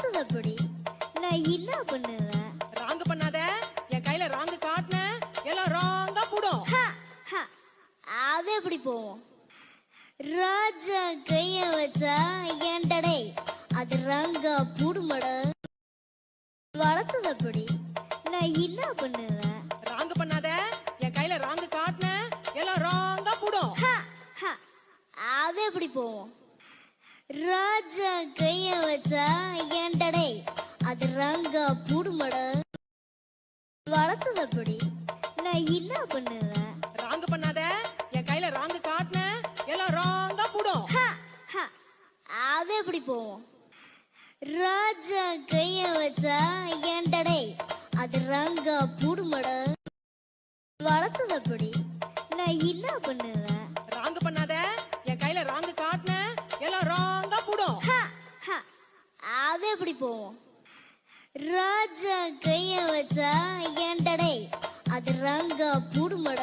வளர்த்தது அப்படி. நான் என்ன பண்ணுவேன்? ராங்கு பண்ணாத. என் கையில ராங்கு காட்டுன எல்லாம் ராங்கா போடும். அது எப்படி போவோம்? ராஜா கைய வச்சா ஏண்டடே அது ராங்கா பூடுமட. வளர்த்தது அப்படி. நான் என்ன பண்ணுவேன்? ராங்கு பண்ணாத. என் கையில ராங்கு காட்டுன எல்லாம் ராங்கா போடும். அது எப்படி போவோம்? ராஜா கைய வச்சா ஏண்டடே அது ராங்கா பூடுமட. வளர்த்தது அப்படி. நான் என்ன பண்ணுவேன்? ராங்கு பண்ணாத. என் கையில ராங்கு காட்டுன எல்லாம் ராங்கா போடும். அது எப்படி போவோம்? ராஜா கைய வச்சா ஏண்டடே அது ராங்கா பூடுமட. வளர்த்தது அப்படி. நான் என்ன பண்ணுவேன்? ராங்கு பண்ணாத. என் கையில ராங்கு காட்டுன எல்லாம் ராங்கா போடும். அது எப்படி போவோம்? ராஜா கைய வச்சா ஏண்டடே அது ராங்கா பூடுமட.